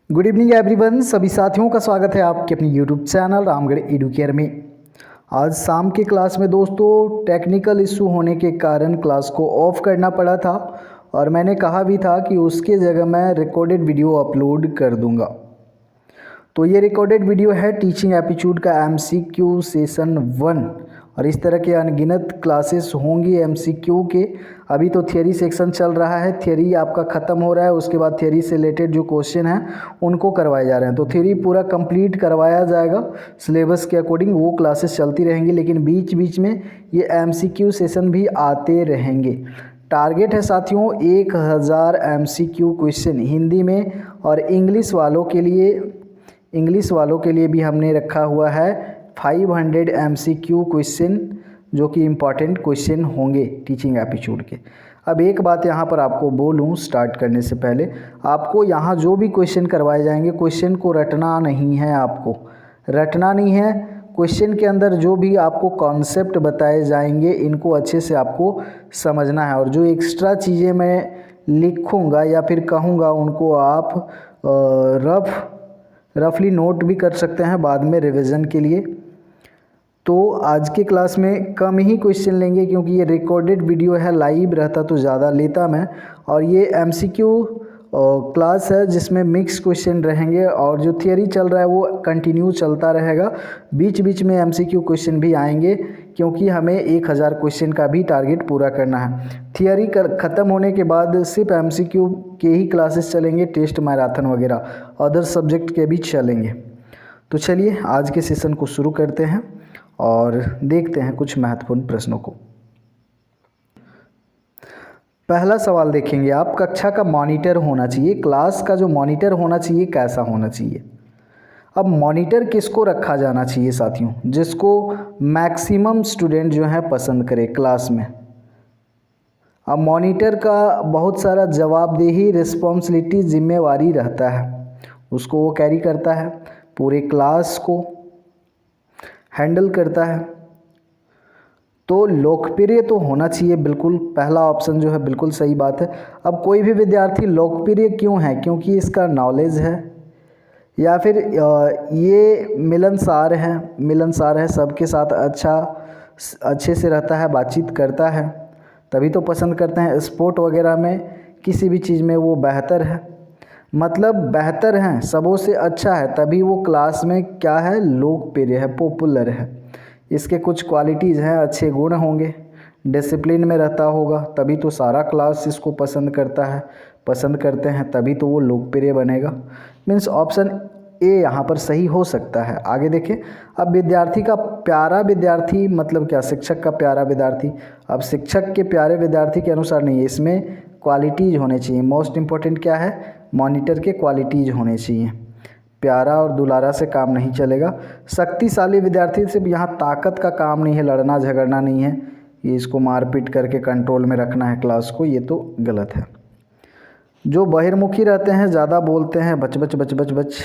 Good evening everyone. सभी साथियों का स्वागत है आपके अपने यूट्यूब चैनल रामगढ़ एडुकेयर में। आज शाम की क्लास में दोस्तों टेक्निकल इशू होने के कारण क्लास को ऑफ करना पड़ा था और मैंने कहा भी था कि उसके जगह मैं रिकॉर्डेड वीडियो अपलोड कर दूंगा। तो ये रिकॉर्डेड वीडियो है टीचिंग एप्टीट्यूड का MCQ सेशन 1 और इस तरह के अनगिनत क्लासेस होंगी MCQ के। अभी तो थियरी सेक्शन चल रहा है, थियरी आपका ख़त्म हो रहा है, उसके बाद थियरी से रिलेटेड जो क्वेश्चन हैं उनको करवाए जा रहे हैं। तो थियरी पूरा कंप्लीट करवाया जाएगा सिलेबस के अकॉर्डिंग, वो क्लासेस चलती रहेंगी, लेकिन बीच बीच में ये MCQ सेशन भी आते रहेंगे। टारगेट है साथियों 1000 MCQ क्वेश्चन हिंदी में, और इंग्लिश वालों के लिए भी हमने रखा हुआ है 500 MCQ क्वेश्चन, जो कि इम्पॉर्टेंट क्वेश्चन होंगे टीचिंग एप्टीट्यूड के। अब एक बात यहाँ पर आपको बोलूँ स्टार्ट करने से पहले, आपको यहाँ जो भी क्वेश्चन करवाए जाएंगे क्वेश्चन को रटना नहीं है, आपको रटना नहीं है। क्वेश्चन के अंदर जो भी आपको कॉन्सेप्ट बताए जाएंगे इनको अच्छे से आपको समझना है, और जो एक्स्ट्रा चीज़ें मैं लिखूँगा या फिर कहूँगा उनको आप रफली नोट भी कर सकते हैं बाद में रिवीजन के लिए। तो आज के क्लास में कम ही क्वेश्चन लेंगे क्योंकि ये रिकॉर्डेड वीडियो है, लाइव रहता तो ज़्यादा लेता मैं। और ये MCQ क्लास है जिसमें मिक्स क्वेश्चन रहेंगे, और जो थियरी चल रहा है वो कंटिन्यू चलता रहेगा। बीच बीच में MCQ क्वेश्चन भी आएंगे क्योंकि हमें 1000 क्वेश्चन का भी टारगेट पूरा करना है। थियरी ख़त्म होने के बाद सिर्फ MCQ के ही क्लासेस चलेंगे, टेस्ट मैराथन वगैरह अदर सब्जेक्ट के भी चलेंगे। तो चलिए आज के सेशन को शुरू करते हैं और देखते हैं कुछ महत्वपूर्ण प्रश्नों को। पहला सवाल देखेंगे आप, कक्षा का मॉनिटर होना चाहिए, क्लास का जो मॉनिटर होना चाहिए कैसा होना चाहिए। अब मॉनिटर किसको रखा जाना चाहिए साथियों, जिसको मैक्सिमम स्टूडेंट जो है पसंद करे क्लास में। अब मॉनिटर का बहुत सारा जवाबदेही, रिस्पॉन्सिबिलिटी, जिम्मेवारी रहता है, उसको वो कैरी करता है, पूरे क्लास को हैंडल करता है। तो लोकप्रिय तो होना चाहिए, बिल्कुल पहला ऑप्शन जो है बिल्कुल सही बात है। अब कोई भी विद्यार्थी लोकप्रिय क्यों है, क्योंकि इसका नॉलेज है या फिर ये मिलनसार है, सबके साथ अच्छे से रहता है, बातचीत करता है, तभी तो पसंद करते हैं। स्पोर्ट वगैरह में किसी भी चीज़ में वो बेहतर है, मतलब बेहतर हैं, सबों से अच्छा है, तभी वो क्लास में क्या है, लोकप्रिय है, पॉपुलर है। इसके कुछ क्वालिटीज़ हैं, अच्छे गुण होंगे, डिसिप्लिन में रहता होगा, तभी तो सारा क्लास इसको पसंद करते हैं, तभी तो वो लोकप्रिय बनेगा। मीन्स ऑप्शन ए यहाँ पर सही हो सकता है। आगे देखें, अब विद्यार्थी का प्यारा विद्यार्थी मतलब क्या, शिक्षक का प्यारा विद्यार्थी। अब शिक्षक के प्यारे विद्यार्थी के अनुसार नहीं है, इसमें क्वालिटीज़ होने चाहिए। मोस्ट इम्पोर्टेंट क्या है, मॉनिटर के क्वालिटीज़ होने चाहिए। प्यारा और दुलारा से काम नहीं चलेगा। शक्तिशाली विद्यार्थी से यहाँ ताकत का काम नहीं है, लड़ना झगड़ना नहीं है, ये इसको मारपीट करके कंट्रोल में रखना है क्लास को, ये तो गलत है। जो बहिर्मुखी रहते हैं, ज़्यादा बोलते हैं, बच बच बच बच बच,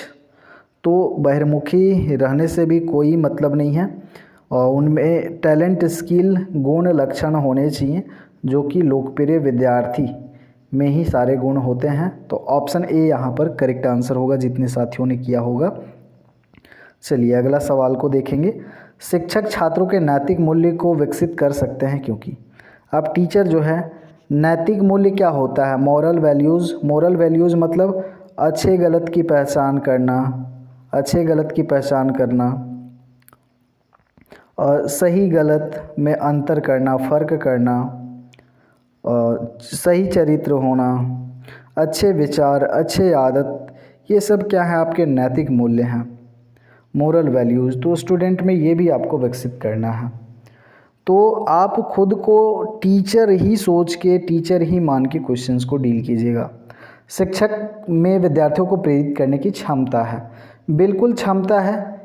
तो बहिर्मुखी रहने से भी कोई मतलब नहीं है, और उनमें टैलेंट, स्किल, गुण, लक्षण होने चाहिए, जो कि लोकप्रिय विद्यार्थी में ही सारे गुण होते हैं। तो ऑप्शन ए यहाँ पर करेक्ट आंसर होगा, जितने साथियों ने किया होगा। चलिए अगला सवाल को देखेंगे। शिक्षक छात्रों के नैतिक मूल्य को विकसित कर सकते हैं, क्योंकि अब टीचर जो है, नैतिक मूल्य क्या होता है, मॉरल वैल्यूज़ मतलब अच्छे गलत की पहचान करना, और सही गलत में अंतर करना, फ़र्क करना, सही चरित्र होना, अच्छे विचार, अच्छे आदत, ये सब क्या है, आपके नैतिक मूल्य हैं, मोरल वैल्यूज़। तो स्टूडेंट में ये भी आपको विकसित करना है। तो आप खुद को टीचर ही सोच के, टीचर ही मान के क्वेश्चंस को डील कीजिएगा। शिक्षक में विद्यार्थियों को प्रेरित करने की क्षमता है, बिल्कुल क्षमता है।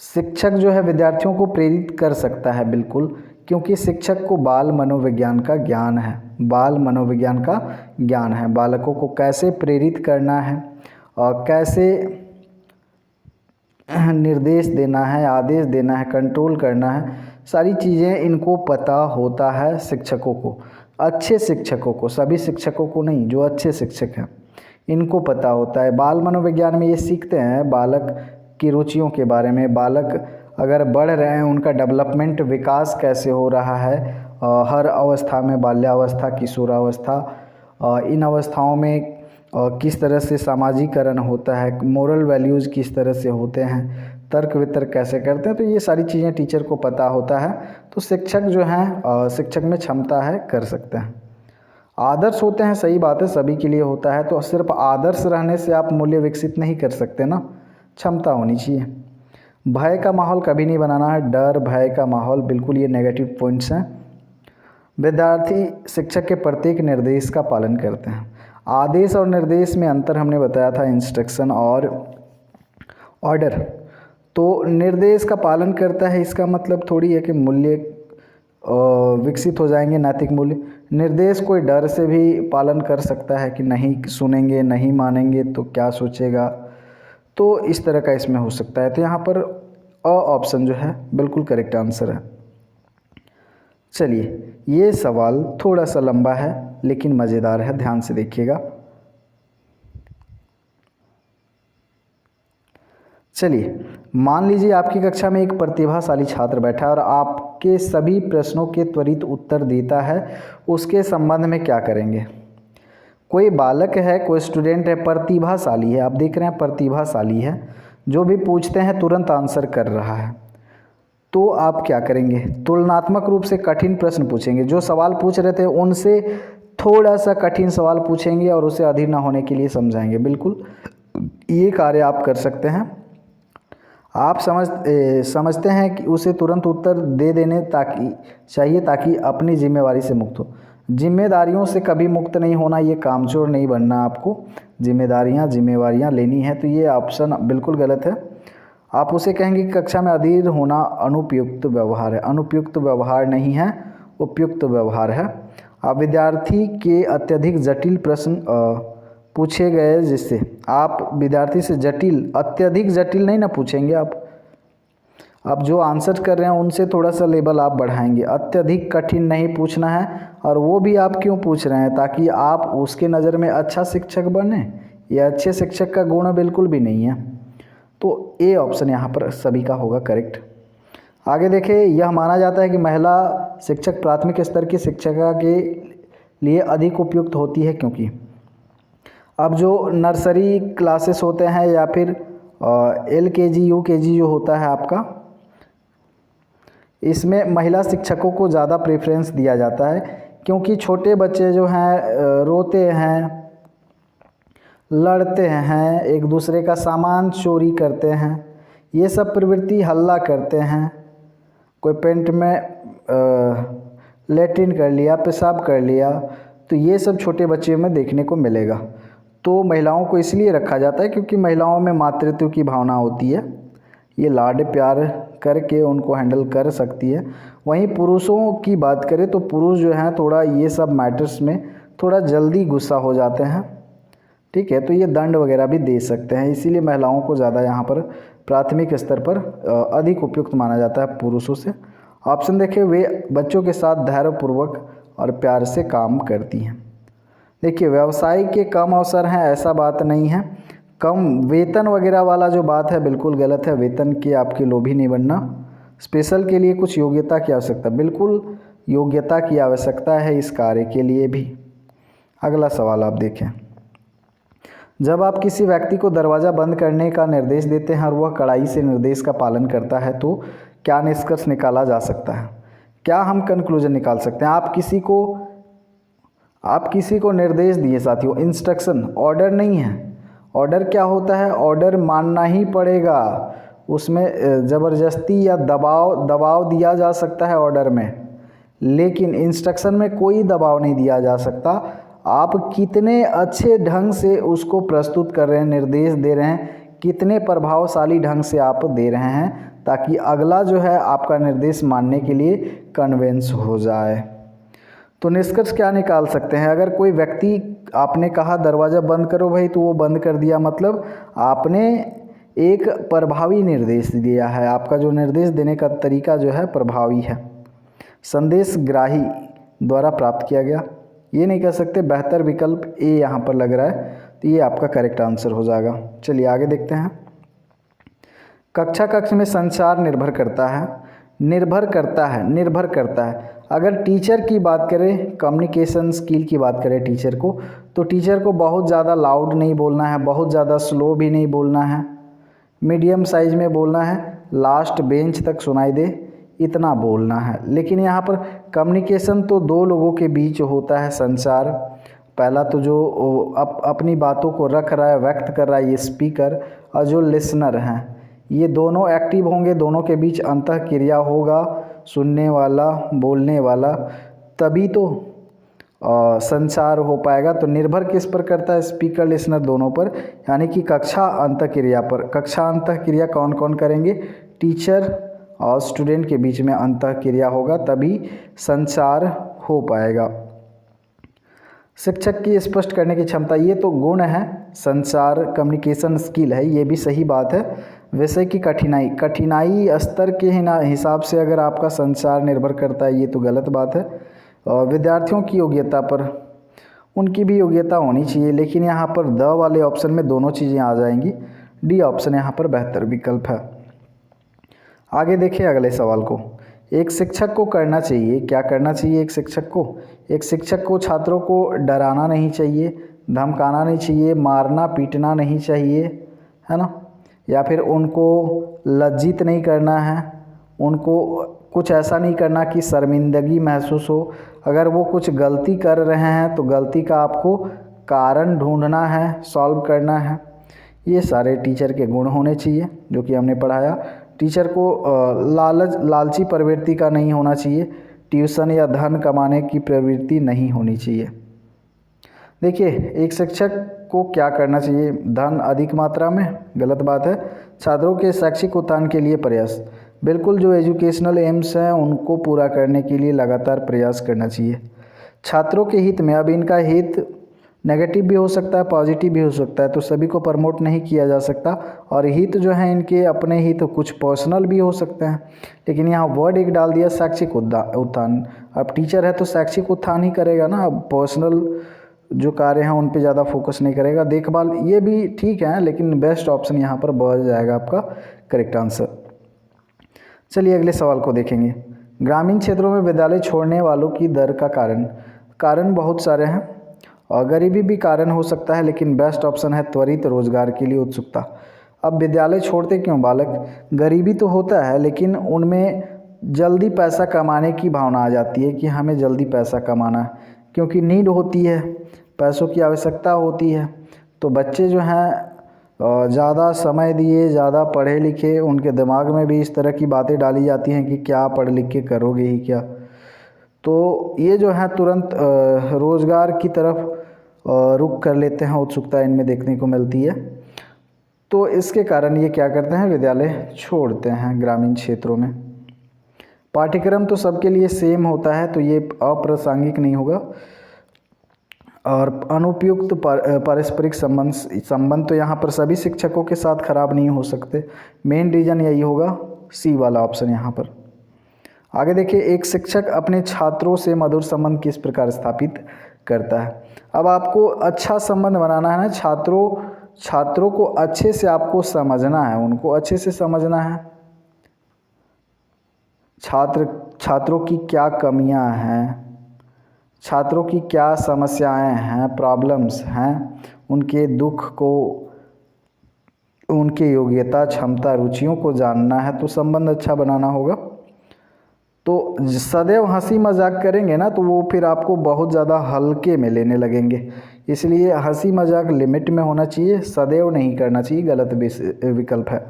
शिक्षक जो है विद्यार्थियों को प्रेरित कर सकता है, बिल्कुल, क्योंकि शिक्षक को बाल मनोविज्ञान का ज्ञान है, बालकों को कैसे प्रेरित करना है और कैसे निर्देश देना है, आदेश देना है, कंट्रोल करना है, सारी चीज़ें इनको पता होता है शिक्षकों को, अच्छे शिक्षकों को, सभी शिक्षकों को नहीं, जो अच्छे शिक्षक हैं। इनको पता होता है। बाल मनोविज्ञान में ये सीखते हैं बालक की रुचियों के बारे में, बालक अगर बढ़ रहे हैं उनका डेवलपमेंट विकास कैसे हो रहा है हर अवस्था में, बाल्यावस्था, किशोरावस्था, इन अवस्थाओं में किस तरह से सामाजिकरण होता है, मोरल वैल्यूज़ किस तरह से होते हैं, तर्क वितर्क कैसे करते हैं, तो ये सारी चीज़ें टीचर को पता होता है। तो शिक्षक जो हैं शिक्षक में क्षमता है, कर सकते हैं। आदर्श होते हैं, सही बात है, सभी के लिए होता है। तो सिर्फ आदर्श रहने से आप मूल्य विकसित नहीं कर सकते ना, क्षमता होनी चाहिए। भय का माहौल कभी नहीं बनाना है, डर भय का माहौल, बिल्कुल ये नेगेटिव पॉइंट्स हैं। विद्यार्थी शिक्षक के प्रत्येक निर्देश का पालन करते हैं। आदेश और निर्देश में अंतर हमने बताया था, इंस्ट्रक्शन और ऑर्डर। तो निर्देश का पालन करता है, इसका मतलब थोड़ी है कि मूल्य विकसित हो जाएंगे, नैतिक मूल्य। निर्देश कोई डर से भी पालन कर सकता है कि नहीं सुनेंगे, नहीं मानेंगे तो क्या सोचेगा, तो इस तरह का इसमें हो सकता है। तो यहाँ पर ऑप्शन जो है बिल्कुल करेक्ट आंसर है। चलिए, ये सवाल थोड़ा सा लंबा है लेकिन मज़ेदार है, ध्यान से देखिएगा। चलिए, मान लीजिए आपकी कक्षा में एक प्रतिभाशाली छात्र बैठा है और आपके सभी प्रश्नों के त्वरित उत्तर देता है, उसके संबंध में क्या करेंगे? कोई बालक है, कोई स्टूडेंट है, प्रतिभाशाली है, आप देख रहे हैं प्रतिभाशाली है, जो भी पूछते हैं तुरंत आंसर कर रहा है, तो आप क्या करेंगे? तुलनात्मक रूप से कठिन प्रश्न पूछेंगे, जो सवाल पूछ रहे थे उनसे थोड़ा सा कठिन सवाल पूछेंगे और उसे अधीर ना होने के लिए समझाएंगे। बिल्कुल ये कार्य आप कर सकते हैं। आप समझते हैं कि उसे तुरंत उत्तर दे देने ताकि अपनी जिम्मेवारी से मुक्त हो। जिम्मेदारियों से कभी मुक्त नहीं होना, ये कामचोर नहीं बनना, आपको जिम्मेवारियां लेनी है। तो ये ऑप्शन बिल्कुल गलत है। आप उसे कहेंगे कि कक्षा में अधीर होना अनुपयुक्त व्यवहार है। अनुपयुक्त व्यवहार नहीं है, उपयुक्त व्यवहार है। आप विद्यार्थी के अत्यधिक जटिल प्रश्न पूछे गए, जिससे आप विद्यार्थी से अत्यधिक जटिल नहीं ना पूछेंगे। आप जो आंसर कर रहे हैं उनसे थोड़ा सा लेवल आप बढ़ाएंगे। अत्यधिक कठिन नहीं पूछना है, और वो भी आप क्यों पूछ रहे हैं? ताकि आप उसके नज़र में अच्छा शिक्षक बने। ये अच्छे शिक्षक का गुण बिल्कुल भी नहीं है। तो ए ऑप्शन यहाँ पर सभी का होगा करेक्ट। आगे देखिए, यह माना जाता है कि महिला शिक्षक प्राथमिक स्तर की शिक्षिका के लिए अधिक उपयुक्त होती है, क्योंकि अब जो नर्सरी क्लासेस होते हैं या फिर LKG UKG जो होता है आपका, इसमें महिला शिक्षकों को ज़्यादा प्रेफरेंस दिया जाता है, क्योंकि छोटे बच्चे जो हैं रोते हैं, लड़ते हैं, एक दूसरे का सामान चोरी करते हैं, ये सब प्रवृत्ति, हल्ला करते हैं, कोई पेंट में लेट्रिन कर लिया, पेशाब कर लिया, तो ये सब छोटे बच्चे में देखने को मिलेगा। तो महिलाओं को इसलिए रखा जाता है क्योंकि महिलाओं में मातृत्व की भावना होती है, ये लाड प्यार करके उनको हैंडल कर सकती है। वहीं पुरुषों की बात करें तो पुरुष जो हैं थोड़ा ये सब मैटर्स में थोड़ा जल्दी गुस्सा हो जाते हैं, ठीक है, तो ये दंड वगैरह भी दे सकते हैं। इसीलिए महिलाओं को ज़्यादा यहाँ पर प्राथमिक स्तर पर अधिक उपयुक्त माना जाता है पुरुषों से। ऑप्शन देखिए, वे बच्चों के साथ धैर्यपूर्वक और प्यार से काम करती हैं। देखिए, व्यवसाय के कम अवसर हैं, ऐसा बात नहीं है। कम वेतन वगैरह वाला जो बात है बिल्कुल गलत है। वेतन के आपके लोभी नहीं बनना। स्पेशल के लिए कुछ योग्यता की आवश्यकता, बिल्कुल योग्यता की आवश्यकता है इस कार्य के लिए भी। अगला सवाल आप देखें, जब आप किसी व्यक्ति को दरवाज़ा बंद करने का निर्देश देते हैं और वह कड़ाई से निर्देश का पालन करता है, तो क्या निष्कर्ष निकाला जा सकता है? क्या हम कंक्लूजन निकाल सकते हैं? आप किसी को निर्देश दिए साथियों, इंस्ट्रक्शन, ऑर्डर नहीं है। ऑर्डर क्या होता है? ऑर्डर मानना ही पड़ेगा, उसमें ज़बरदस्ती या दबाव दिया जा सकता है ऑर्डर में, लेकिन इंस्ट्रक्शन में कोई दबाव नहीं दिया जा सकता। आप कितने अच्छे ढंग से उसको प्रस्तुत कर रहे हैं, निर्देश दे रहे हैं, कितने प्रभावशाली ढंग से आप दे रहे हैं, ताकि अगला जो है आपका निर्देश मानने के लिए कन्विंस हो जाए। तो निष्कर्ष क्या निकाल सकते हैं? अगर कोई व्यक्ति, आपने कहा दरवाज़ा बंद करो भाई, तो वो बंद कर दिया, मतलब आपने एक प्रभावी निर्देश दिया है। आपका जो निर्देश देने का तरीका जो है प्रभावी है, संदेश ग्राही द्वारा प्राप्त किया गया। ये नहीं कह सकते। बेहतर विकल्प ए यहाँ पर लग रहा है। तो ये आपका करेक्ट आंसर हो जाएगा। चलिए आगे देखते हैं। कक्षा कक्ष में संचार निर्भर करता है, निर्भर करता है, निर्भर करता है। अगर टीचर की बात करें, कम्युनिकेशन स्किल की बात करें टीचर को, तो टीचर को बहुत ज़्यादा लाउड नहीं बोलना है, बहुत ज़्यादा स्लो भी नहीं बोलना है, मीडियम साइज में बोलना है, लास्ट बेंच तक सुनाई दे इतना बोलना है। लेकिन यहाँ पर कम्युनिकेशन तो दो लोगों के बीच होता है संचार। पहला तो जो अपनी बातों को रख रहा है, व्यक्त कर रहा है, ये स्पीकर, और जो लिसनर हैं, ये दोनों एक्टिव होंगे, दोनों के बीच अंतः क्रिया होगा, सुनने वाला, बोलने वाला, तभी तो संचार हो पाएगा। तो निर्भर किस पर करता है? स्पीकर लिसनर दोनों पर, यानी कि कक्षा अंतः क्रिया पर। कक्षा अंतः क्रिया कौन कौन करेंगे? टीचर और स्टूडेंट के बीच में अंतः क्रिया होगा, तभी संचार हो पाएगा। शिक्षक की स्पष्ट करने की क्षमता, ये तो गुण है, संचार कम्युनिकेशन स्किल है, ये भी सही बात है। विषय की कठिनाई, कठिनाई स्तर के हिसाब से अगर आपका संचार निर्भर करता है, ये तो गलत बात है। और विद्यार्थियों की योग्यता पर, उनकी भी योग्यता होनी चाहिए, लेकिन यहाँ पर द वाले ऑप्शन में दोनों चीज़ें आ जाएंगी। डी ऑप्शन यहाँ पर बेहतर विकल्प है। आगे देखिए अगले सवाल को। एक शिक्षक को करना चाहिए, क्या करना चाहिए एक शिक्षक को? एक शिक्षक को छात्रों को डराना नहीं चाहिए, धमकाना नहीं चाहिए, मारना पीटना नहीं चाहिए, है ना, या फिर उनको लज्जित नहीं करना है, उनको कुछ ऐसा नहीं करना कि शर्मिंदगी महसूस हो। अगर वो कुछ गलती कर रहे हैं तो गलती का आपको कारण ढूंढना है, सॉल्व करना है। ये सारे टीचर के गुण होने चाहिए जो कि हमने पढ़ाया। टीचर को लालची प्रवृत्ति का नहीं होना चाहिए, ट्यूशन या धन कमाने की प्रवृत्ति नहीं होनी चाहिए। देखिए एक शिक्षक को क्या करना चाहिए? धन अधिक मात्रा में, गलत बात है। छात्रों के शैक्षिक उत्थान के लिए प्रयास, बिल्कुल जो एजुकेशनल एम्स हैं उनको पूरा करने के लिए लगातार प्रयास करना चाहिए। छात्रों के हित में, अब इनका हित नेगेटिव भी हो सकता है, पॉजिटिव भी हो सकता है, तो सभी को प्रमोट नहीं किया जा सकता। और हित जो है इनके अपने हित कुछ पर्सनल भी हो सकते हैं, लेकिन यहाँ वर्ड एक डाल दिया शैक्षिक उत्थान। अब टीचर है तो शैक्षिक उत्थान ही करेगा ना, अब पर्सनल जो कार्य हैं उन पे ज़्यादा फोकस नहीं करेगा। देखभाल ये भी ठीक है, लेकिन बेस्ट ऑप्शन यहाँ पर बढ़ जाएगा आपका करेक्ट आंसर। चलिए अगले सवाल को देखेंगे। ग्रामीण क्षेत्रों में विद्यालय छोड़ने वालों की दर का कारण बहुत सारे हैं और गरीबी भी कारण हो सकता है, लेकिन बेस्ट ऑप्शन है त्वरित रोजगार के लिए उत्सुकता। अब विद्यालय छोड़ते क्यों बालक? गरीबी तो होता है, लेकिन उनमें जल्दी पैसा कमाने की भावना आ जाती है कि हमें जल्दी पैसा कमाना है, क्योंकि नीड होती है, पैसों की आवश्यकता होती है। तो बच्चे जो हैं ज़्यादा समय दिए, ज़्यादा पढ़े लिखे, उनके दिमाग में भी इस तरह की बातें डाली जाती हैं कि क्या पढ़ लिख के करोगे ही क्या। तो ये जो है तुरंत रोज़गार की तरफ रुख कर लेते हैं, उत्सुकता इनमें देखने को मिलती है। तो इसके कारण ये क्या करते हैं? विद्यालय छोड़ते हैं ग्रामीण क्षेत्रों में। पाठ्यक्रम तो सबके लिए सेम होता है, तो ये अप्रासंगिक नहीं होगा। और अनुपयुक्त पारस्परिक संबंध तो यहाँ पर सभी शिक्षकों के साथ खराब नहीं हो सकते। मेन रीज़न यही होगा, सी वाला ऑप्शन यहाँ पर। आगे देखिए, एक शिक्षक अपने छात्रों से मधुर संबंध किस प्रकार स्थापित करता है? अब आपको अच्छा संबंध बनाना है ना, छात्रों को अच्छे से आपको समझना है, उनको अच्छे से समझना है। छात्रों की क्या कमियां हैं, छात्रों की क्या समस्याएं हैं, प्रॉब्लम्स हैं, उनके दुख को, उनके योग्यता, क्षमता, रुचियों को जानना है, तो संबंध अच्छा बनाना होगा। तो सदैव हंसी मजाक करेंगे ना तो वो फिर आपको बहुत ज़्यादा हल्के में लेने लगेंगे। इसलिए हंसी मजाक लिमिट में होना चाहिए, सदैव नहीं करना चाहिए, गलत विकल्प है।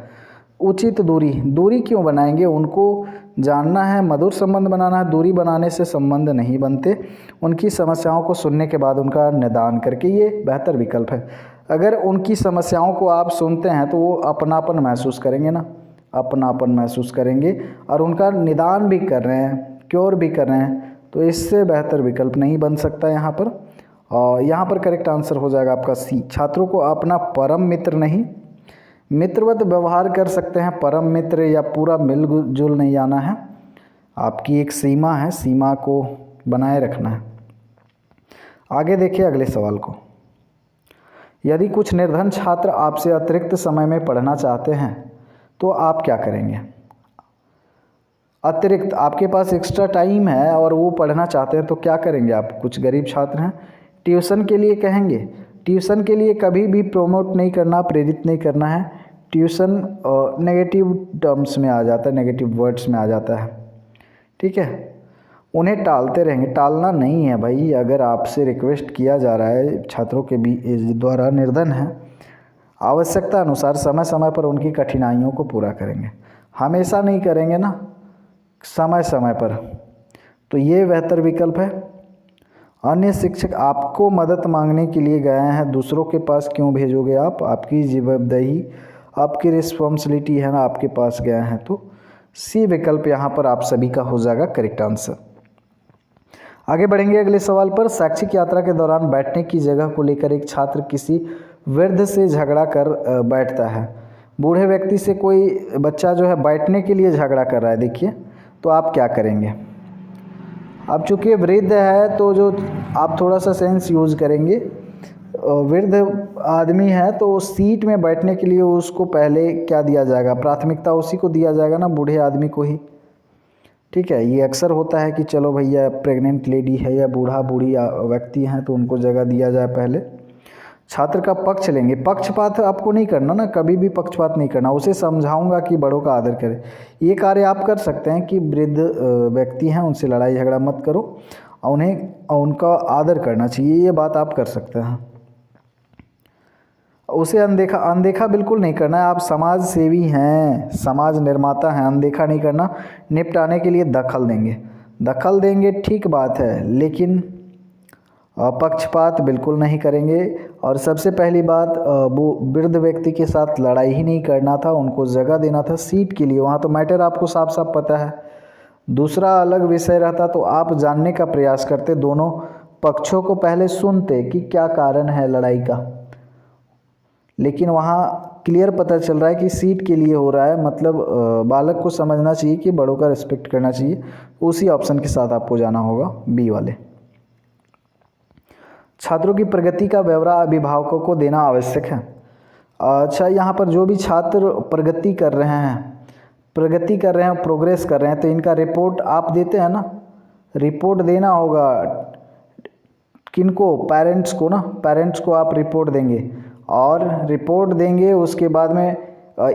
उचित दूरी क्यों बनाएंगे? उनको जानना है, मधुर संबंध बनाना है। दूरी बनाने से संबंध नहीं बनते, उनकी समस्याओं को सुनने के बाद उनका निदान करके, ये बेहतर विकल्प है। अगर उनकी समस्याओं को आप सुनते हैं तो वो अपनापन महसूस करेंगे ना, अपनापन महसूस करेंगे और उनका निदान भी कर रहे हैं, क्योर भी कर रहे हैं, तो इससे बेहतर विकल्प नहीं बन सकता यहाँ पर। और यहाँ पर करेक्ट आंसर हो जाएगा आपका सी। छात्रों को अपना परम मित्र नहीं, मित्रवत व्यवहार कर सकते हैं, परम मित्र या पूरा मिलजुल नहीं जाना है। आपकी एक सीमा है, सीमा को बनाए रखना है। आगे देखिए अगले सवाल को। यदि कुछ निर्धन छात्र आपसे अतिरिक्त समय में पढ़ना चाहते हैं तो आप क्या करेंगे? अतिरिक्त आपके पास एक्स्ट्रा टाइम है और वो पढ़ना चाहते हैं तो क्या करेंगे आप? कुछ गरीब छात्र हैं, ट्यूशन के लिए कहेंगे। ट्यूशन के लिए कभी भी प्रमोट नहीं करना, प्रेरित नहीं करना है। ट्यूशन नेगेटिव टर्म्स में आ जाता है, नेगेटिव वर्ड्स में आ जाता है, ठीक है। उन्हें टालते रहेंगे, टालना नहीं है भाई। अगर आपसे रिक्वेस्ट किया जा रहा है, छात्रों के भी द्वारा निर्धन है, आवश्यकता अनुसार समय समय पर उनकी कठिनाइयों को पूरा करेंगे। हमेशा नहीं करेंगे ना, समय समय पर, तो ये बेहतर विकल्प है। अन्य शिक्षक आपको मदद मांगने के लिए गए हैं, दूसरों के पास क्यों भेजोगे आप? आपकी जवाबदेही, आपकी रिस्पॉन्सिबिलिटी है ना, आपके पास गए हैं। तो सी विकल्प यहाँ पर आप सभी का हो जाएगा करेक्ट आंसर। आगे बढ़ेंगे अगले सवाल पर। शैक्षिक यात्रा के दौरान बैठने की जगह को लेकर एक छात्र किसी वृद्ध से झगड़ा कर बैठता है। बूढ़े व्यक्ति से कोई बच्चा जो है बैठने के लिए झगड़ा कर रहा है, देखिए, तो आप क्या करेंगे? अब चूँकि वृद्ध है तो जो आप थोड़ा सा सेंस यूज़ करेंगे। वृद्ध आदमी है तो सीट में बैठने के लिए उसको पहले क्या दिया जाएगा? प्राथमिकता उसी को दिया जाएगा ना, बूढ़े आदमी को ही, ठीक है। ये अक्सर होता है कि चलो भैया प्रेग्नेंट लेडी है या बूढ़ा बूढ़ी व्यक्ति हैं तो उनको जगह दिया जाए पहले। छात्र का पक्ष लेंगे। पक्षपात आपको नहीं करना ना, कभी भी पक्षपात नहीं करना। उसे समझाऊंगा कि बड़ों का आदर करें। ये कार्य आप कर सकते हैं कि वृद्ध व्यक्ति हैं उनसे लड़ाई झगड़ा मत करो, उनका आदर करना चाहिए, ये बात आप कर सकते हैं। उसे अनदेखा बिल्कुल नहीं करना है। आप समाज सेवी हैं, समाज निर्माता हैं, अनदेखा नहीं करना। निपटाने के लिए दखल देंगे ठीक बात है, लेकिन पक्षपात बिल्कुल नहीं करेंगे। और सबसे पहली बात, वो वृद्ध व्यक्ति के साथ लड़ाई ही नहीं करना था, उनको जगह देना था सीट के लिए, वहाँ तो मैटर आपको साफ साफ पता है। दूसरा अलग विषय रहता तो आप जानने का प्रयास करते, दोनों पक्षों को पहले सुनते कि क्या कारण है लड़ाई का। लेकिन वहाँ क्लियर पता चल रहा है कि सीट के लिए हो रहा है, मतलब बालक को समझना चाहिए कि बड़ों का रिस्पेक्ट करना चाहिए। उसी ऑप्शन के साथ आपको जाना होगा, बी वाले। छात्रों की प्रगति का ब्यौरा अभिभावकों को देना आवश्यक है। अच्छा, यहाँ पर जो भी छात्र प्रगति कर रहे हैं, प्रोग्रेस कर रहे हैं, तो इनका रिपोर्ट आप देते हैं ना, रिपोर्ट देना होगा। किनको? पेरेंट्स को ना, पेरेंट्स को आप रिपोर्ट देंगे और रिपोर्ट देंगे उसके बाद में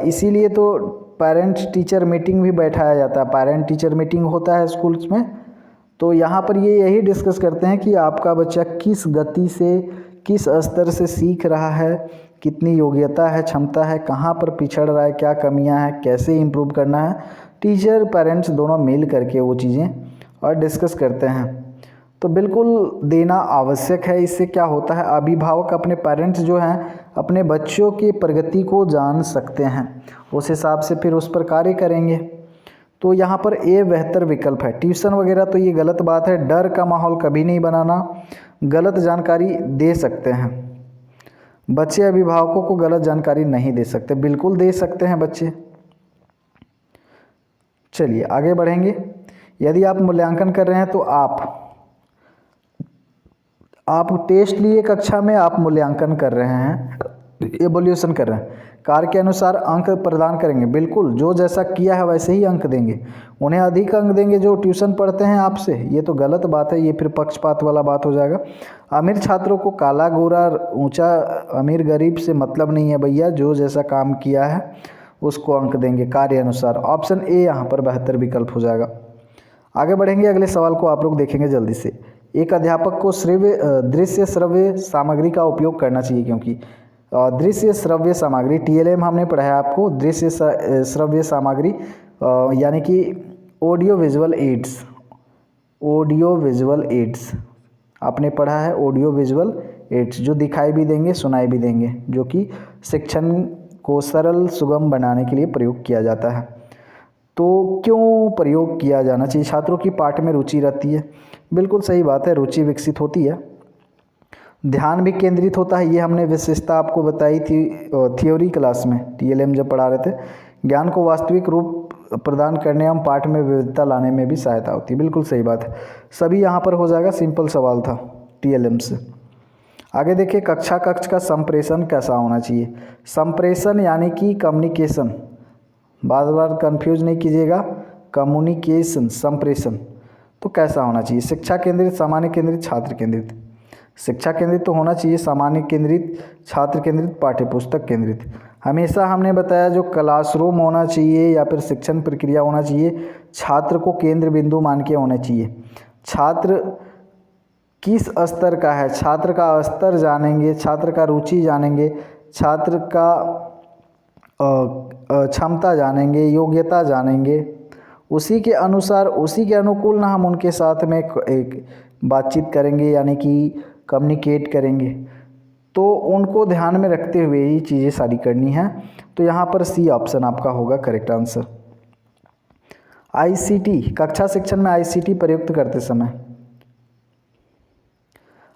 इसीलिए तो पेरेंट्स टीचर मीटिंग भी बैठाया जाता है। पेरेंट टीचर मीटिंग होता है स्कूल्स में, तो यहाँ पर ये यही डिस्कस करते हैं कि आपका बच्चा किस गति से, किस स्तर से सीख रहा है, कितनी योग्यता है, क्षमता है, कहाँ पर पिछड़ रहा है, क्या कमियां हैं, कैसे इम्प्रूव करना है। टीचर पेरेंट्स दोनों मिल करके वो चीज़ें और डिस्कस करते हैं। तो बिल्कुल देना आवश्यक है। इससे क्या होता है, अभिभावक अपने पेरेंट्स जो हैं अपने बच्चों की प्रगति को जान सकते हैं, उस हिसाब से फिर उस पर कार्य करेंगे। तो यहाँ पर ए बेहतर विकल्प है। ट्यूशन वगैरह तो ये गलत बात है, डर का माहौल कभी नहीं बनाना। गलत जानकारी दे सकते हैं बच्चे, अभिभावकों को गलत जानकारी नहीं दे सकते, बिल्कुल दे सकते हैं बच्चे। चलिए आगे बढ़ेंगे। यदि आप मूल्यांकन कर रहे हैं तो आप टेस्ट लिए कक्षा में, आप मूल्यांकन कर रहे हैं, एवोल्यूशन कर रहे हैं, कार्य के अनुसार अंक प्रदान करेंगे। बिल्कुल जो जैसा किया है वैसे ही अंक देंगे। उन्हें अधिक अंक देंगे जो ट्यूशन पढ़ते हैं आपसे, ये तो गलत बात है, ये फिर पक्षपात वाला बात हो जाएगा। अमीर छात्रों को काला गोरा ऊंचा अमीर गरीब से मतलब नहीं है भैया, जो जैसा काम किया है उसको अंक देंगे कार्य अनुसार। ऑप्शन ए यहाँ पर बेहतर विकल्प हो जाएगा। आगे बढ़ेंगे, अगले सवाल को आप लोग देखेंगे जल्दी से। एक अध्यापक को दृश्य श्रव्य सामग्री का उपयोग करना चाहिए, क्योंकि दृश्य श्रव्य सामग्री TLM हमने पढ़ा है आपको। दृश्य श्रव्य सामग्री यानी कि ऑडियो विजुअल एड्स आपने पढ़ा है। ऑडियो विजुअल एड्स जो दिखाई भी देंगे, सुनाई भी देंगे, जो कि शिक्षण को सरल सुगम बनाने के लिए प्रयोग किया जाता है। तो क्यों प्रयोग किया जाना चाहिए? छात्रों की पाठ में रुचि रहती है, बिल्कुल सही बात है, रुचि विकसित होती है, ध्यान भी केंद्रित होता है। ये हमने विशेषता आपको बताई थी थ्योरी क्लास में, TLM जब पढ़ा रहे थे। ज्ञान को वास्तविक रूप प्रदान करने एवं पाठ में विविधता लाने में भी सहायता होती है, बिल्कुल सही बात है। सभी यहाँ पर हो जाएगा, सिंपल सवाल था TLM से। आगे देखिए कक्षा कक्ष का संप्रेषण कैसा होना चाहिए। संप्रेषण यानी कि कम्युनिकेशन, बार बार कंफ्यूज नहीं कीजिएगा, कम्युनिकेशन संप्रेषण तो कैसा होना चाहिए। शिक्षा केंद्रित, सामान्य केंद्रित, छात्र केंद्रित। शिक्षा केंद्रित तो होना चाहिए, सामान्य केंद्रित, छात्र केंद्रित, पाठ्यपुस्तक केंद्रित। हमेशा हमने बताया जो क्लासरूम होना चाहिए या फिर शिक्षण प्रक्रिया होना चाहिए, छात्र को केंद्र बिंदु मान के होना चाहिए। छात्र किस स्तर का है, छात्र का स्तर जानेंगे, छात्र का रुचि जानेंगे, छात्र का क्षमता जानेंगे, योग्यता जानेंगे, उसी के अनुसार, उसी के अनुकूल ना हम उनके साथ में एक बातचीत करेंगे यानी कि कम्युनिकेट करेंगे। तो उनको ध्यान में रखते हुए ये चीज़ें सारी करनी है। तो यहाँ पर सी ऑप्शन आपका होगा करेक्ट आंसर। आईसीटी, कक्षा शिक्षण में आईसीटी प्रयुक्त करते समय,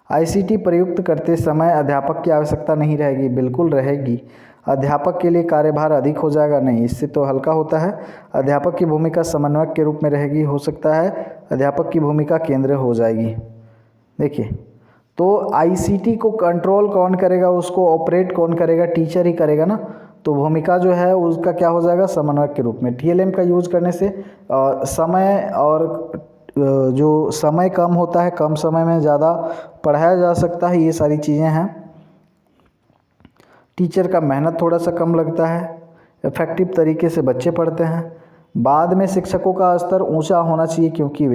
आईसीटी प्रयुक्त करते समय अध्यापक की आवश्यकता नहीं रहेगी, बिल्कुल रहेगी। अध्यापक के लिए कार्यभार अधिक हो जाएगा, नहीं, इससे तो हल्का होता है। अध्यापक की भूमिका समन्वयक के रूप में रहेगी, हो सकता है अध्यापक की भूमिका केंद्र हो जाएगी। देखिए तो आईसीटी को कंट्रोल कौन करेगा, उसको ऑपरेट कौन करेगा, टीचर ही करेगा ना। तो भूमिका जो है उसका क्या हो जाएगा, समन्वयक के रूप में। टीएलएम का यूज़ करने से समय और जो समय कम होता है, कम समय में ज़्यादा पढ़ाया जा सकता है, ये सारी चीज़ें हैं। टीचर का मेहनत थोड़ा सा कम लगता है, इफ़ेक्टिव तरीके से बच्चे पढ़ते हैं। बाद में शिक्षकों का स्तर ऊंचा होना चाहिए क्योंकि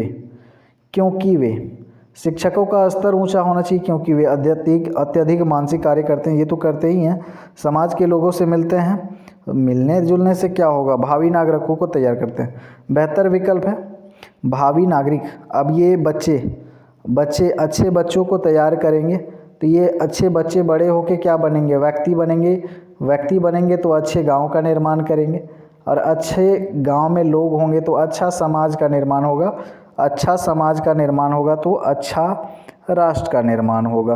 वे शिक्षकों का स्तर ऊंचा होना चाहिए क्योंकि वे अत्यधिक मानसिक कार्य करते हैं, ये तो करते ही हैं। समाज के लोगों से मिलते हैं, मिलने जुलने से क्या होगा, भावी नागरिकों को तैयार करते हैं। बेहतर विकल्प है भावी नागरिक। अब ये बच्चे अच्छे बच्चों को तैयार करेंगे, तो ये अच्छे बच्चे बड़े होके क्या बनेंगे, व्यक्ति बनेंगे तो अच्छे गांव का निर्माण करेंगे, और अच्छे गांव में लोग होंगे तो अच्छा समाज का निर्माण होगा, अच्छा समाज का निर्माण होगा तो अच्छा राष्ट्र का निर्माण होगा,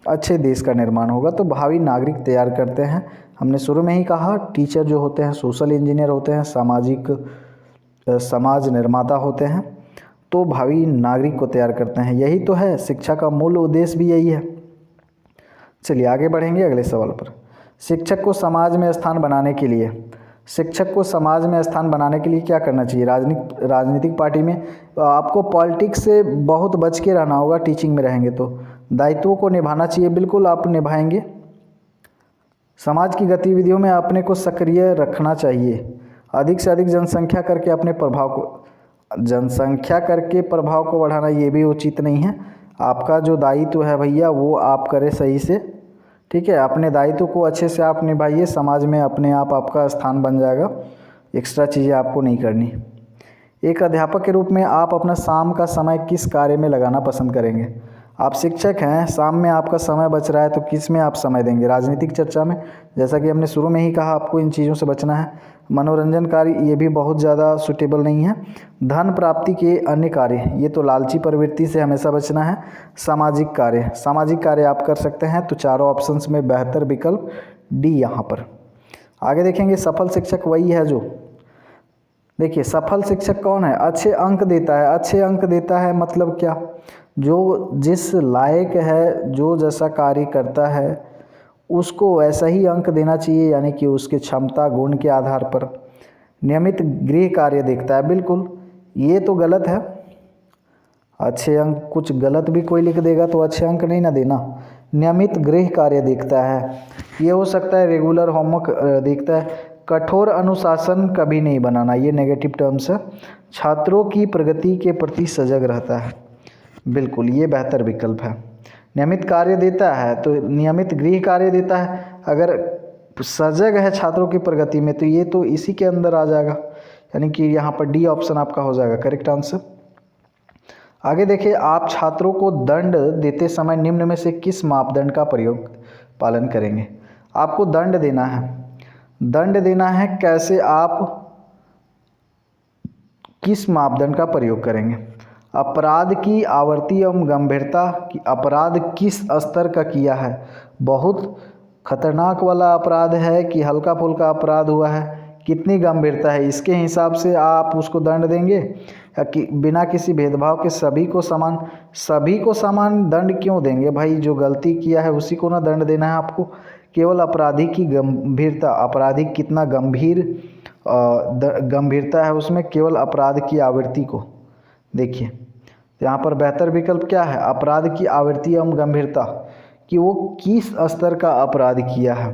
अच्छे देश का निर्माण होगा। तो भावी नागरिक तैयार करते हैं। हमने शुरू में ही कहा टीचर जो होते हैं सोशल इंजीनियर होते हैं, समाज निर्माता होते हैं, तो भावी नागरिक को तैयार करते हैं। यही तो है शिक्षा का मूल उद्देश्य भी यही है। चलिए आगे बढ़ेंगे अगले सवाल पर। शिक्षक को समाज में स्थान बनाने के लिए क्या करना चाहिए। राजनीतिक पार्टी में आपको पॉलिटिक्स से बहुत बच के रहना होगा, टीचिंग में रहेंगे तो दायित्वों को निभाना चाहिए, बिल्कुल आप निभाएंगे। समाज की गतिविधियों में अपने को सक्रिय रखना चाहिए। अधिक से अधिक जनसंख्या करके प्रभाव को बढ़ाना ये भी उचित नहीं है। आपका जो दायित्व है भैया वो आप करें सही से, ठीक है। अपने दायित्व को अच्छे से आप निभाइए, समाज में अपने आप आपका स्थान बन जाएगा। एक्स्ट्रा चीज़ें आपको नहीं करनी। एक अध्यापक के रूप में आप अपना शाम का समय किस कार्य में लगाना पसंद करेंगे। आप शिक्षक हैं, शाम में आपका समय बच रहा है तो किस में आप समय देंगे। राजनीतिक चर्चा में, जैसा कि हमने शुरू में ही कहा आपको इन चीज़ों से बचना है। मनोरंजन कार्य ये भी बहुत ज़्यादा सूटेबल नहीं है। धन प्राप्ति के अन्य कार्य, ये तो लालची प्रवृत्ति से हमेशा बचना है। सामाजिक कार्य आप कर सकते हैं। तो चारों ऑप्शंस में बेहतर विकल्प डी यहाँ पर। आगे देखेंगे सफल शिक्षक वही है जो, देखिए सफल शिक्षक कौन है, अच्छे अंक देता है मतलब क्या, जो जिस लायक है, जो जैसा कार्य करता है उसको वैसा ही अंक देना चाहिए, यानी कि उसके क्षमता गुण के आधार पर। नियमित गृह कार्य देखता है, बिल्कुल ये तो गलत है। अच्छे अंक, कुछ गलत भी कोई लिख देगा तो अच्छे अंक नहीं ना देना। नियमित गृह कार्य देखता है, ये हो सकता है रेगुलर होमवर्क देखता है। कठोर अनुशासन कभी नहीं बनाना, ये नेगेटिव टर्म्स है। छात्रों की प्रगति के प्रति सजग रहता है, बिल्कुल ये बेहतर विकल्प है। नियमित कार्य देता है तो नियमित गृह कार्य देता है, अगर सजग है छात्रों की प्रगति में तो ये तो इसी के अंदर आ जाएगा, यानी कि यहाँ पर डी ऑप्शन आपका हो जाएगा करेक्ट आंसर। आगे देखिए, आप छात्रों को दंड देते समय निम्न में से किस मापदंड का पालन करेंगे। आपको दंड देना है, कैसे आप किस मापदंड का प्रयोग करेंगे। अपराध की आवृत्ति एवं गंभीरता की, अपराध किस स्तर का किया है, बहुत खतरनाक वाला अपराध है कि हल्का फुल्का अपराध हुआ है, कितनी गंभीरता है, इसके हिसाब से आप उसको दंड देंगे, या कि बिना किसी भेदभाव के सभी को समान दंड क्यों देंगे भाई? जो गलती किया है उसी को ना दंड देना है आपको। केवल अपराधी की गंभीरता, अपराधी कितना गंभीरता है उसमें, केवल अपराध की आवृत्ति को देखिए। यहाँ पर बेहतर विकल्प क्या है? अपराध की आवृत्ति एवं गंभीरता, कि वो किस स्तर का अपराध किया है।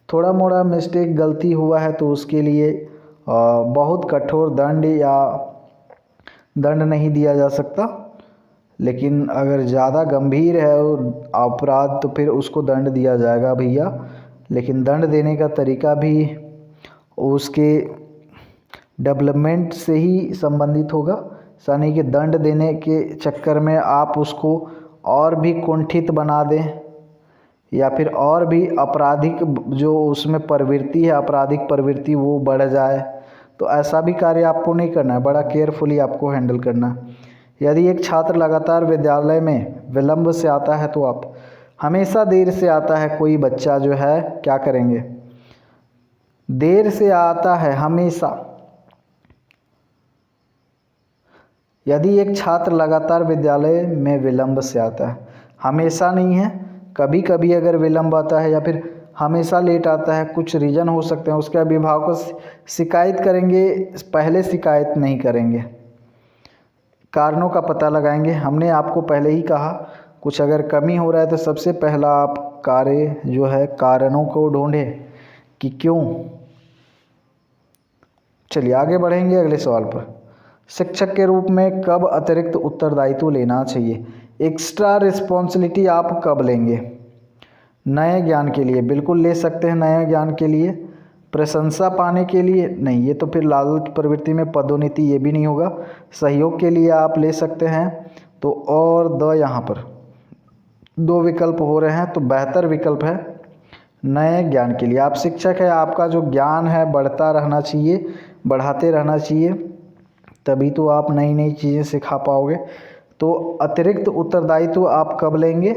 थोड़ा मोड़ा मिस्टेक, गलती हुआ है तो उसके लिए बहुत कठोर दंड या दंड नहीं दिया जा सकता, लेकिन अगर ज़्यादा गंभीर है अपराध तो फिर उसको दंड दिया जाएगा भैया। लेकिन दंड देने का तरीका भी उसके डेवलपमेंट से ही संबंधित होगा। ऐसा नहीं कि दंड देने के चक्कर में आप उसको और भी कुंठित बना दें, या फिर और भी आपराधिक जो उसमें प्रवृत्ति है, आपराधिक प्रवृत्ति वो बढ़ जाए। तो ऐसा भी कार्य आपको नहीं करना है, बड़ा केयरफुली आपको हैंडल करना है। यदि एक छात्र लगातार विद्यालय में विलंब से आता है तो आप, हमेशा देर से आता है कोई बच्चा जो है, क्या करेंगे? देर से आता है हमेशा। यदि एक छात्र लगातार विद्यालय में विलंब से आता है, हमेशा नहीं है, कभी कभी अगर विलंब आता है या फिर हमेशा लेट आता है, कुछ रीज़न हो सकते हैं, उसके अभिभावक को शिकायत करेंगे, पहले शिकायत नहीं करेंगे, कारणों का पता लगाएंगे। हमने आपको पहले ही कहा, कुछ अगर कमी हो रहा है तो सबसे पहला आप कार्य जो है कारणों को ढूंढें कि क्यों। चलिए आगे बढ़ेंगे अगले सवाल पर। शिक्षक के रूप में कब अतिरिक्त उत्तरदायित्व लेना चाहिए? एक्स्ट्रा रिस्पॉन्सिबिलिटी आप कब लेंगे? नए ज्ञान के लिए बिल्कुल ले सकते हैं, नए ज्ञान के लिए। प्रशंसा पाने के लिए नहीं, ये तो फिर लालच प्रवृत्ति में पदोन्नति, ये भी नहीं होगा। सहयोग के लिए आप ले सकते हैं। तो और यहाँ पर दो विकल्प हो रहे हैं, तो बेहतर विकल्प है नए ज्ञान के लिए। आप शिक्षक है, आपका जो ज्ञान है बढ़ता रहना चाहिए, बढ़ाते रहना चाहिए, तभी तो आप नई नई चीज़ें सिखा पाओगे। तो अतिरिक्त उत्तरदायित्व आप कब लेंगे?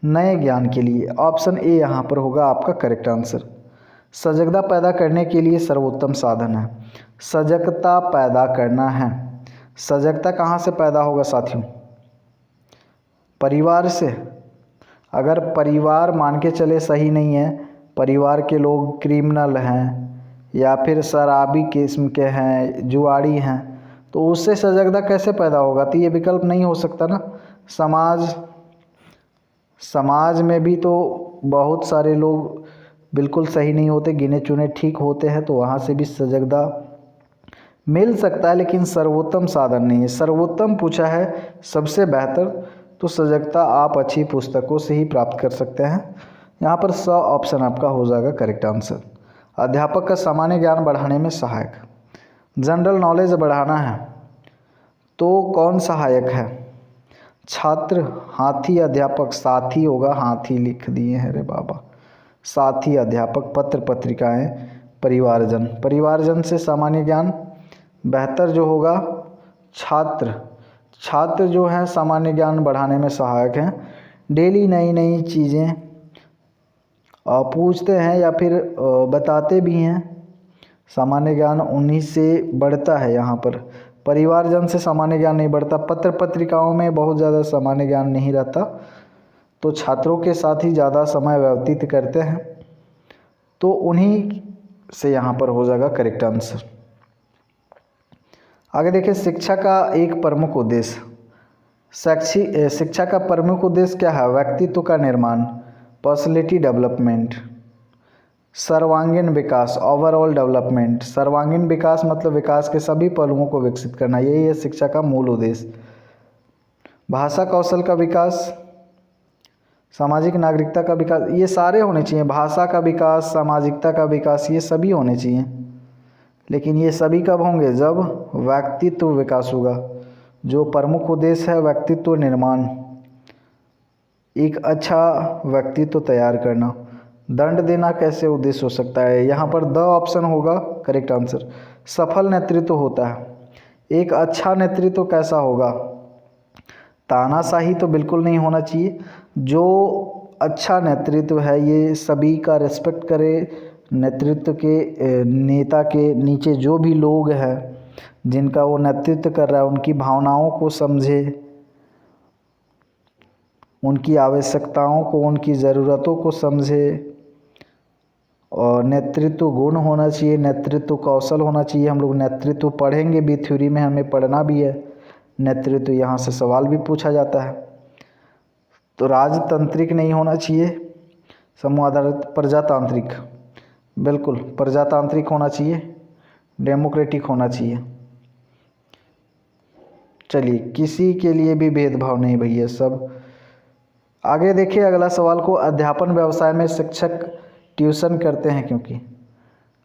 नए ज्ञान के लिए। ऑप्शन ए यहाँ पर होगा आपका करेक्ट आंसर। सजगता पैदा करने के लिए सर्वोत्तम साधन है। सजगता पैदा करना है। सजगता कहाँ से पैदा होगा साथियों? परिवार से। अगर परिवार मान के चले सही नहीं है, परिवार के लोग क्रिमिनल हैं या फिर शराबी किस्म के हैं, जुआड़ी हैं, तो उससे सजगता कैसे पैदा होगा? तो ये विकल्प नहीं हो सकता ना। समाज में भी तो बहुत सारे लोग बिल्कुल सही नहीं होते, गिने चुने ठीक होते हैं, तो वहाँ से भी सजगता मिल सकता है, लेकिन सर्वोत्तम साधन नहीं है। सर्वोत्तम पूछा है, सबसे बेहतर, तो सजगता आप अच्छी पुस्तकों से ही प्राप्त कर सकते हैं। यहाँ पर स ऑप्शन आपका हो जाएगा करेक्ट आंसर। अध्यापक का सामान्य ज्ञान बढ़ाने में सहायक। जनरल नॉलेज बढ़ाना है तो कौन सहायक है? छात्र, हाथी, अध्यापक। साथी होगा, हाथी लिख दिए हैं रे बाबा। साथी, अध्यापक, पत्र पत्रिकाएं, परिवारजन। परिवारजन से सामान्य ज्ञान बेहतर जो होगा छात्र। छात्र जो है सामान्य ज्ञान बढ़ाने में सहायक हैं। डेली नई नई चीज़ें पूछते हैं या फिर बताते भी हैं। सामान्य ज्ञान उन्हीं से बढ़ता है। यहाँ पर परिवारजन से सामान्य ज्ञान नहीं बढ़ता। पत्र पत्रिकाओं में बहुत ज़्यादा सामान्य ज्ञान नहीं रहता, तो छात्रों के साथ ही ज़्यादा समय व्यतीत करते हैं, तो उन्हीं से यहाँ पर हो जाएगा करेक्ट आंसर। आगे देखिए, शिक्षा का एक प्रमुख उद्देश्य। शिक्षा का प्रमुख उद्देश्य क्या है? व्यक्तित्व का निर्माण, पर्सनैलिटी डेवलपमेंट, सर्वांगीण विकास, ओवरऑल डेवलपमेंट। सर्वांगीण विकास मतलब विकास के सभी पहलुओं को विकसित करना, यही है शिक्षा का मूल उद्देश्य। भाषा कौशल का विकास, सामाजिक नागरिकता का विकास, ये सारे होने चाहिए। भाषा का विकास, सामाजिकता का विकास, ये सभी होने चाहिए। लेकिन ये सभी कब होंगे? जब व्यक्तित्व विकास होगा। जो प्रमुख उद्देश्य है व्यक्तित्व निर्माण, एक अच्छा व्यक्तित्व तैयार करना। दंड देना कैसे उद्देश्य हो सकता है? यहाँ पर द ऑप्शन होगा करेक्ट आंसर। सफल नेतृत्व होता है। एक अच्छा नेतृत्व कैसा होगा? तानाशाही तो बिल्कुल नहीं होना चाहिए। जो अच्छा नेतृत्व है ये सभी का रिस्पेक्ट करे, नेतृत्व के नेता के नीचे जो भी लोग हैं जिनका वो नेतृत्व कर रहा है उनकी भावनाओं को समझे, उनकी आवश्यकताओं को, उनकी ज़रूरतों को समझे। और नेतृत्व गुण होना चाहिए, नेतृत्व कौशल होना चाहिए। हम लोग नेतृत्व पढ़ेंगे भी, थ्योरी में हमें पढ़ना भी है नेतृत्व, यहाँ से सवाल भी पूछा जाता है। तो राजतांत्रिक नहीं होना चाहिए, समूह आधारित प्रजातांत्रिक, बिल्कुल प्रजातांत्रिक होना चाहिए, डेमोक्रेटिक होना चाहिए। चलिए, किसी के लिए भी भेदभाव नहीं भैया, सब। आगे देखिए अगला सवाल को, अध्यापन व्यवसाय में शिक्षक ट्यूशन करते हैं क्योंकि।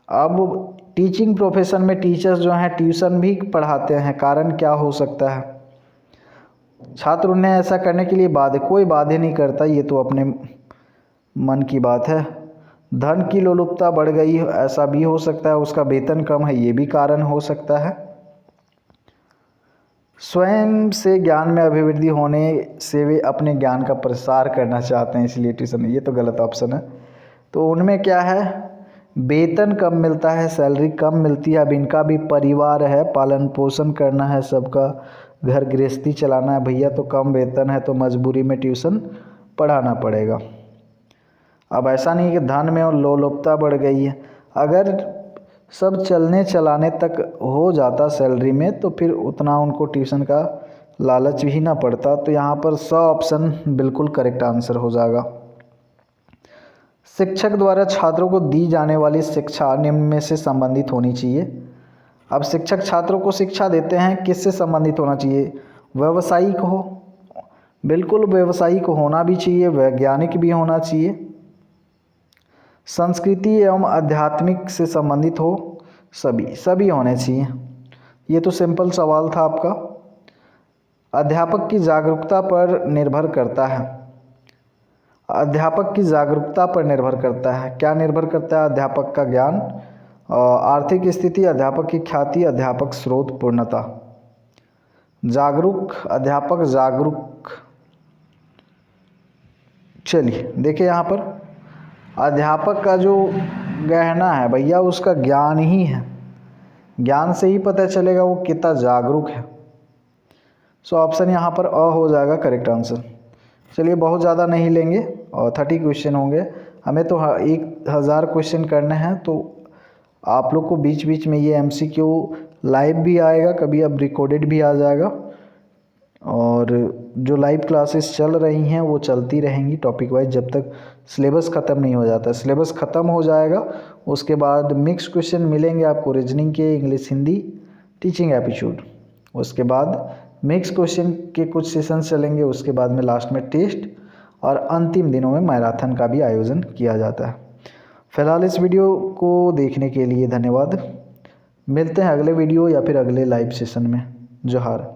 अब टीचिंग प्रोफेशन में टीचर्स जो हैं ट्यूशन भी पढ़ाते हैं, कारण क्या हो सकता है? छात्र उन्हें ऐसा करने के लिए कोई बाध्य नहीं करता, ये तो अपने मन की बात है। धन की लोलुपता बढ़ गई, ऐसा भी हो सकता है। उसका वेतन कम है, ये भी कारण हो सकता है। स्वयं से ज्ञान में अभिवृद्धि होने से वे अपने ज्ञान का प्रसार करना चाहते हैं, इसलिए ट्यूशन। ये तो गलत ऑप्शन है। तो उनमें क्या है, वेतन कम मिलता है, सैलरी कम मिलती है। अब इनका भी परिवार है, पालन पोषण करना है, सबका घर गृहस्थी चलाना है भैया, तो कम वेतन है तो मजबूरी में ट्यूशन पढ़ाना पड़ेगा। अब ऐसा नहीं कि धन में और लोलुपता बढ़ गई है, अगर सब चलने चलाने तक हो जाता सैलरी में तो फिर उतना उनको ट्यूशन का लालच ही ना पड़ता। तो यहाँ पर 100 ऑप्शन बिल्कुल करेक्ट आंसर हो जाएगा। शिक्षक द्वारा छात्रों को दी जाने वाली शिक्षा निम्न में से संबंधित होनी चाहिए। अब शिक्षक छात्रों को शिक्षा देते हैं, किससे संबंधित होना चाहिए? व्यावसायिक हो, बिल्कुल व्यावसायिक होना भी चाहिए, वैज्ञानिक भी होना चाहिए। संस्कृति एवं आध्यात्मिक से संबंधित हो, सभी होने चाहिए। ये तो सिंपल सवाल था आपका। अध्यापक की जागरूकता पर निर्भर करता है। अध्यापक की जागरूकता पर निर्भर करता है, क्या निर्भर करता है? अध्यापक का ज्ञान, आर्थिक स्थिति, अध्यापक की ख्याति, अध्यापक स्रोत पूर्णता। जागरूक, अध्यापक जागरूक। चलिए देखिए यहाँ पर, अध्यापक का जो गहना है भैया उसका ज्ञान ही है, ज्ञान से ही पता चलेगा वो कितना जागरूक है। सो ऑप्शन यहाँ पर अ हो जाएगा करेक्ट आंसर। चलिए, बहुत ज़्यादा नहीं लेंगे और 30 क्वेश्चन होंगे, हमें तो 1000 क्वेश्चन करने हैं। तो आप लोग को बीच बीच में ये MCQ लाइव भी आएगा, कभी अब रिकॉर्डेड भी आ जाएगा। और जो लाइव क्लासेस चल रही हैं वो चलती रहेंगी टॉपिक वाइज, जब तक सिलेबस ख़त्म नहीं हो जाता। सिलेबस ख़त्म हो जाएगा उसके बाद मिक्स क्वेश्चन मिलेंगे आपको, रीजनिंग के, इंग्लिश, हिंदी, टीचिंग एप्टीट्यूड। उसके बाद मिक्स क्वेश्चन के कुछ सेशन चलेंगे, उसके बाद में लास्ट में टेस्ट, और अंतिम दिनों में मैराथन का भी आयोजन किया जाता है। फिलहाल इस वीडियो को देखने के लिए धन्यवाद। मिलते हैं अगले वीडियो या फिर अगले लाइव सेशन में। जोहार।